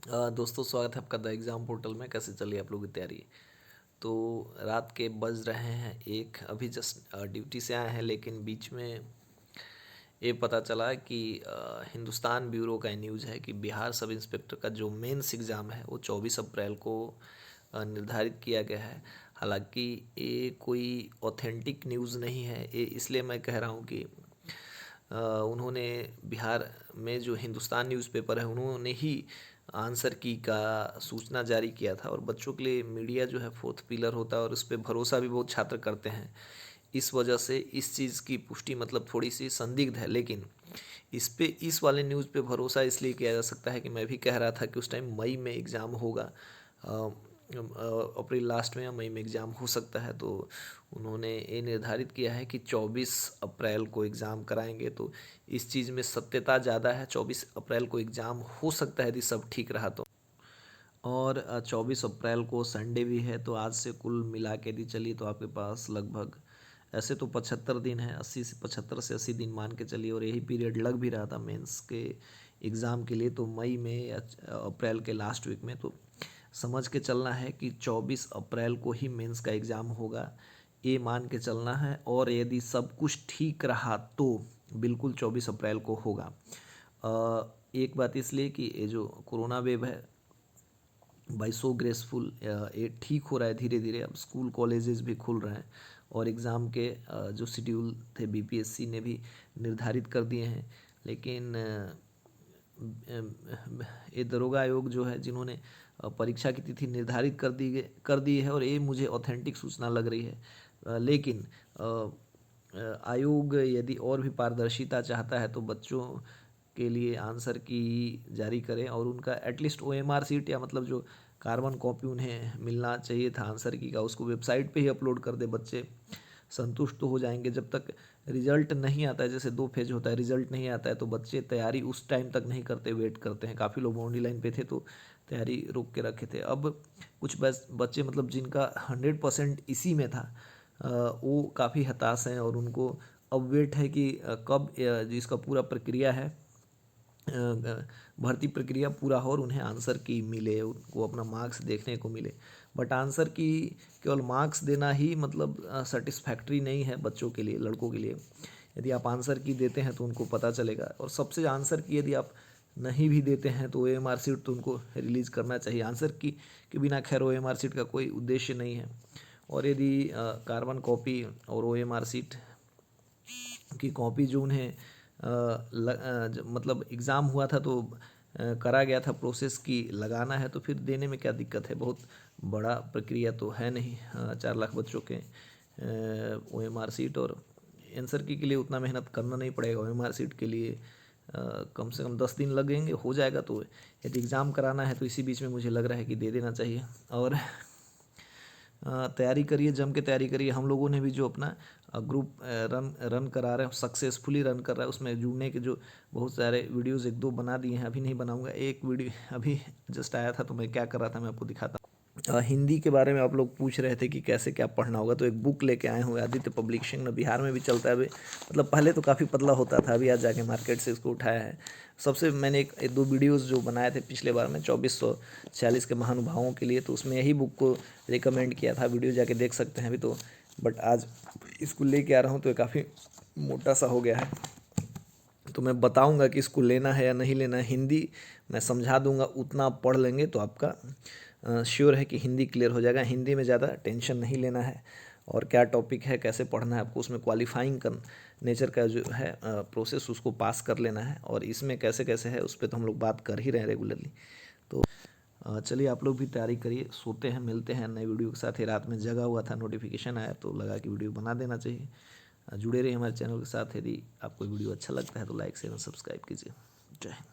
दोस्तों, स्वागत है आपका द एग्ज़ाम पोर्टल में। कैसे चली आप लोगों की तैयारी? तो रात के बज रहे हैं 1। अभी जस्ट ड्यूटी से आए हैं, लेकिन बीच में ये पता चला कि हिंदुस्तान ब्यूरो का न्यूज़ है कि बिहार सब इंस्पेक्टर का जो मेंस एग्ज़ाम है वो 24 अप्रैल को निर्धारित किया गया है। हालांकि ये कोई ऑथेंटिक न्यूज़ नहीं है। ये इसलिए मैं कह रहा हूँ कि उन्होंने बिहार में जो हिंदुस्तान न्यूज़पेपर है उन्होंने ही आंसर की का सूचना जारी किया था। और बच्चों के लिए मीडिया जो है फोर्थ पिलर होता है और उस पर भरोसा भी बहुत छात्र करते हैं। इस वजह से इस चीज़ की पुष्टि मतलब थोड़ी सी संदिग्ध है, लेकिन इस वाले न्यूज़ पे भरोसा इसलिए किया जा सकता है कि मैं भी कह रहा था कि उस टाइम मई में एग्ज़ाम होगा। अप्रैल लास्ट में या मई में एग्ज़ाम हो सकता है। तो उन्होंने ये निर्धारित किया है कि 24 अप्रैल को एग्ज़ाम कराएंगे। तो इस चीज़ में सत्यता ज़्यादा है। 24 अप्रैल को एग्ज़ाम हो सकता है यदि सब ठीक रहा तो। और 24 अप्रैल को संडे भी है, तो आज से कुल मिला के यदि चलिए तो आपके पास लगभग ऐसे तो 75 दिन है, 80 से 80 दिन मान के चलिए। और यही पीरियड लग भी रहा था मेंस के एग्ज़ाम के लिए, तो मई में या अप्रैल के लास्ट वीक में। तो समझ के चलना है कि 24 अप्रैल को ही मेंस का एग्ज़ाम होगा, ये मान के चलना है। और यदि सब कुछ ठीक रहा तो बिल्कुल 24 अप्रैल को होगा। एक बात इसलिए कि ये जो कोरोना वेव है बाई सो ग्रेसफुल ये ठीक हो रहा है धीरे धीरे। अब स्कूल कॉलेजेस भी खुल रहे हैं और एग्ज़ाम के जो शेड्यूल थे बीपीएससी ने भी निर्धारित कर दिए हैं। लेकिन ये दरोगा आयोग जो है जिन्होंने परीक्षा की तिथि निर्धारित कर दी है, और ये मुझे ऑथेंटिक सूचना लग रही है। लेकिन आयोग यदि और भी पारदर्शिता चाहता है तो बच्चों के लिए आंसर की जारी करें और उनका एटलीस्ट ओएमआर सीट या मतलब जो कार्बन कॉपी उन्हें मिलना चाहिए था आंसर की का, उसको वेबसाइट पे ही अपलोड कर दे। बच्चे संतुष्ट तो हो जाएंगे। जब तक रिजल्ट नहीं आता है, जैसे 2 फेज होता है, रिजल्ट नहीं आता है तो बच्चे तैयारी उस टाइम तक नहीं करते, वेट करते हैं। काफ़ी लोग बाउंड्री लाइन पे थे तो तैयारी रोक के रखे थे। अब कुछ बच्चे मतलब जिनका 100% इसी में था, वो काफ़ी हताश हैं और उनको अब वेट है कि कब जिसका पूरा प्रक्रिया है, भर्ती प्रक्रिया पूरा हो और उन्हें आंसर की मिले, उनको अपना मार्क्स देखने को मिले। बट आंसर की केवल मार्क्स देना ही मतलब सेटिस्फैक्ट्री नहीं है बच्चों के लिए, लड़कों के लिए। यदि आप आंसर की देते हैं तो उनको पता चलेगा। और सबसे आंसर की यदि आप नहीं भी देते हैं तो ओएमआर सीट तो उनको रिलीज़ करना चाहिए। आंसर की के बिना खैर ओएमआर सीट का कोई उद्देश्य नहीं है। और यदि कार्बन कॉपी और ओएमआर सीट की कॉपी जो उन्हें मतलब एग्ज़ाम हुआ था तो करा गया था प्रोसेस की लगाना है, तो फिर देने में क्या दिक्कत है? बहुत बड़ा प्रक्रिया तो है नहीं। 4 लाख बच्चों के ओएमआर सीट और आंसर की के लिए उतना मेहनत करना नहीं पड़ेगा। ओएमआर सीट के लिए कम से कम 10 दिन लगेंगे, हो जाएगा। तो यदि एग्ज़ाम कराना है तो इसी बीच में मुझे लग रहा है कि दे देना चाहिए। और तैयारी करिए, जम के तैयारी करिए। हम लोगों ने भी जो अपना ग्रुप रन करा रहे हैं, सक्सेसफुली रन कर रहा है, उसमें जुड़ने के जो बहुत सारे वीडियोस 1-2 बना दिए हैं। अभी नहीं बनाऊंगा। एक वीडियो अभी जस्ट आया था तो मैं क्या कर रहा था मैं आपको दिखाता हूँ। हिंदी के बारे में आप लोग पूछ रहे थे कि कैसे क्या पढ़ना होगा, तो एक बुक लेके आए हुए आदित्य पब्लिशिंग में, बिहार में भी चलता है अभी। मतलब पहले तो काफ़ी पतला होता था, अभी आज जाके मार्केट से इसको उठाया है। सबसे मैंने एक 2 वीडियोस जो बनाए थे पिछले बार में 2446 के महानुभावों के लिए, तो उसमें यही बुक को रिकमेंड किया था। वीडियो जाके देख सकते हैं अभी तो। बट आज इसको लेके आ रहा हूँ तो ये काफ़ी मोटा सा हो गया है, तो मैं बताऊंगा कि इसको लेना है या नहीं लेना है। हिंदी मैं समझा दूंगा, उतना आप पढ़ लेंगे तो आपका श्योर है कि हिंदी क्लियर हो जाएगा। हिंदी में ज़्यादा टेंशन नहीं लेना है। और क्या टॉपिक है, कैसे पढ़ना है आपको, उसमें क्वालिफाइंग कर नेचर का जो है प्रोसेस, उसको पास कर लेना है। और इसमें कैसे कैसे है उस पर तो हम लोग बात कर ही रहे हैं रेगुलरली। तो चलिए आप लोग भी तैयारी करिए। सोते हैं, मिलते हैं नई वीडियो के साथ। ही रात में जगा हुआ था, नोटिफिकेशन आया तो लगा कि वीडियो बना देना चाहिए। जुड़े रहिए हमारे चैनल के साथ। यदि आपको वीडियो अच्छा लगता है तो लाइक शेयर और सब्सक्राइब कीजिए। जय हिंद।